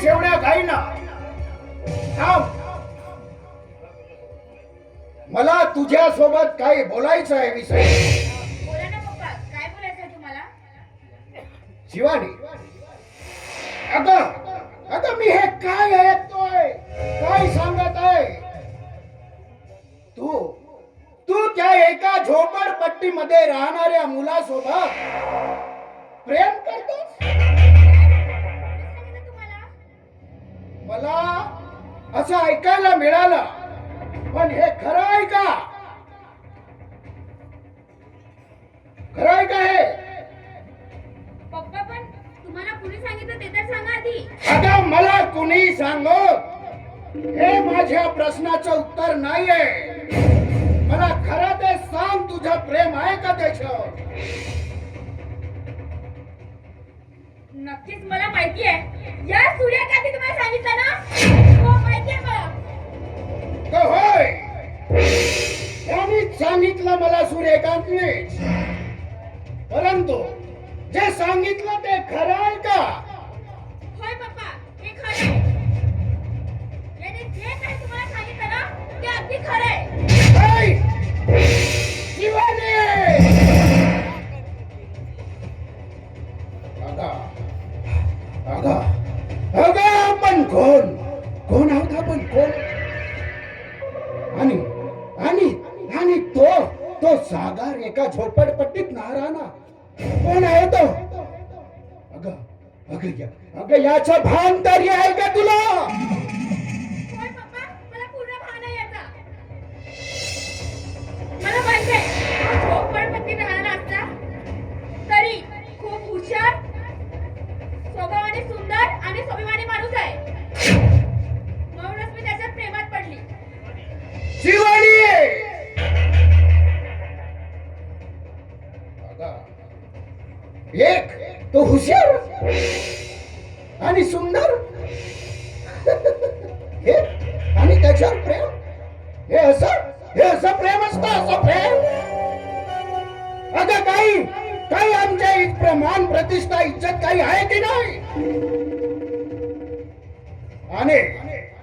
आलीस एवढ्या घाईना? थांब, मला तुझ्या सोबत काही बोलायचं आहे विषय. बोला ना पप्पा, काय बोलायचंय तुम्हाला? शिवानी, अगं मी हे काय ऐकतोय, काय सांगत आहे? तू त्या एका झोपडपट्टीमध्ये राहणाऱ्या मुलासोबत प्रेम करतोस? मला असं ऐकायला मिळालं, पण हे खरं आहे का? खरं आहे का हे? पप्पा, पण तुम्हाला कुणी सांगितलं ते तर सांगा आधी. अगं मला कुणी सांगो हे माझ्या प्रश्नाचं उत्तर नाहीये. मला खरं ते सांग, तुझं प्रेम आहे का त्याच्यावर? नक्कीच मला माहिती आहे. या सूर्यकांती तुम्हाला सांगितलं ना? हो, माहिती आहे मला. तो होय, त्यांनीच सांगितलं मला सूर्यकांतने. परंतु जे सांगितलं ते खरं आहे का? होय पप्पा, हे खरं आहे. याने जे काही तुम्हाला सांगितलं ना ते अगदी खरं आहे. शिवानी! अगं आपण कोण आहोत आपण? कोण? आणि तो सागर एका झोपडपट्टीत नाराना कोण आहे तो? अगं याचं भान तरी आहे का तुला? होय पप्पा, मला पूर्ण भान आहे याचा. मला माहिती आहे, झोपडपट्टीत राहणारा असला तरी खूप हुशार, स्वभावाने सुंदर आणि स्वाभिमानी माणूस आहे. म्हणूनच मी त्याच्या प्रेमात पडली. शिवानी! एक तो हुशार आणि सुंदर, हे आणि त्याच्यावर प्रेम, हे असं प्रेम असतं, असं प्रेम. अगं काही आमच्या प्रमाण, प्रतिष्ठा, इज्जत काही आहे की नाही?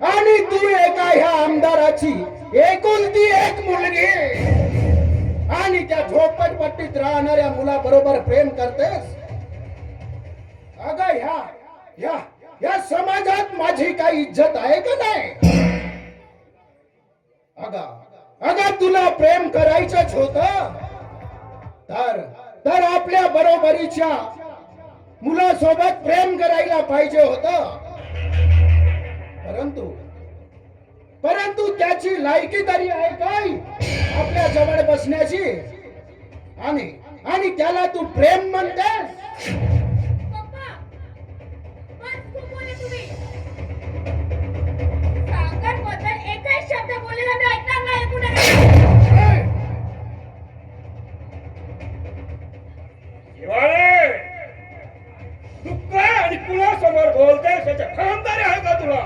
आणि तू एका ह्या आमदाराची एकुलती एक मुलगी आणि त्या झोपडपट्टीत राहणाऱ्या मुलाबरोबर प्रेम करतेस? अगं ह्या समाजात माझी काही इज्जत आहे का नाही? अगं तुला प्रेम करायचंच होत तर आपल्या बरोबरीच्या मुलासोबत प्रेम करायला पाहिजे होत. परंतु त्याची लायकी तरी आहे काय आपल्या जवळ बसण्याची? आणि त्याला तू प्रेम म्हणतेस? पप्पा, बस खूप बोलले तुम्ही. सागरबद्दल एकही शब्द बोललेला मी ऐकणार नाही कुणाला. शिवानी, तू काय आणि कुणासमोर बोलतेस याच्या खबरदारी आहे का तुला?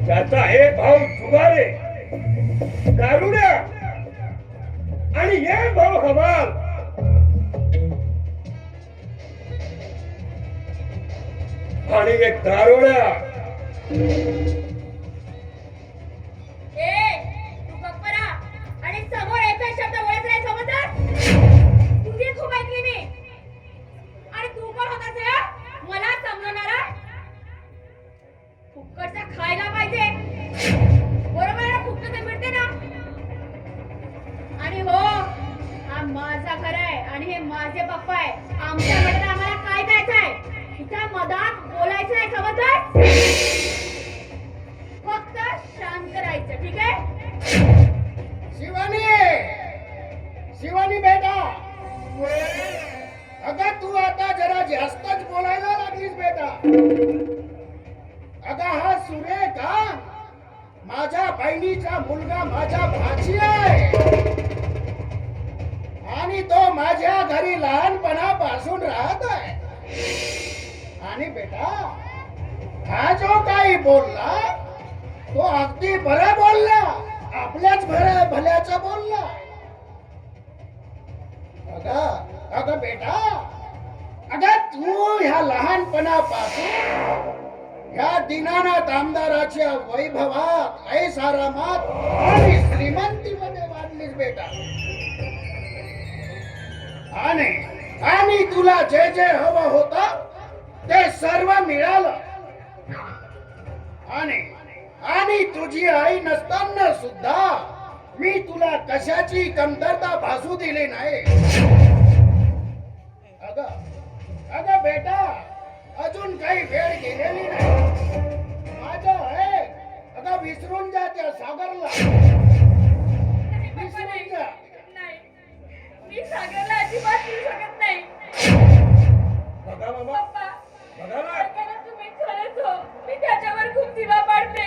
त्याचा एक भाऊ जुगारे, दारुड्या आणि एक भाऊ हमाल. आणि एक दारुड्या. तू गप्प रहा आणि समोर एकही शब्द बोलत नाही, समजलं? तुझी खूप ऐकली मी. आणि तू कोण होतास रे? मला समजणारा? फुकटचा खायला पाहिजे, बरोबर आहे ना? फुकट मिळते ना. आणि हो, हा माझा घर आहे आणि हे माझे पप्पा आहे. आमच्या मध्ये आम्हाला काय द्यायचं आहे? तुझ्या मधात बोलायचं नाही, समजलं? फक्त शांत राहायचं, ठीक आहे? शिवानी बेटा, अगं तू आता जरा जास्तच बोलायला लागलीस बेटा. अगं हा सुरेख माझ्या बहिणीचा मुलगा, माझा भाची आहे आणि तो माझ्या घरी लहानपणापासून राहत आहे. आणि बेटा हा जो काही बोलला तो अगदी बरं बोलला, आपल्याच भल्याचं बोलला. अगं बेटा, अगं तू ह्या लहानपणापासून ह्या दीनानाथ आमदाराच्या वैभवात ऐसारामात आणि श्रीमंतीमध्ये वाढलीस बेटा. आणि आणि तुला जे जे हवं होतं ते सर्व मिळालं. आणि आणि तुझी आई नसताना सुद्धा मी तुला कशाची कमतरता भासू दिली नाही. अगं अगं बेटा, अजून काही वेळ गेलेली नाही. माझं आहे अगं, विसरून जा त्या सागरला.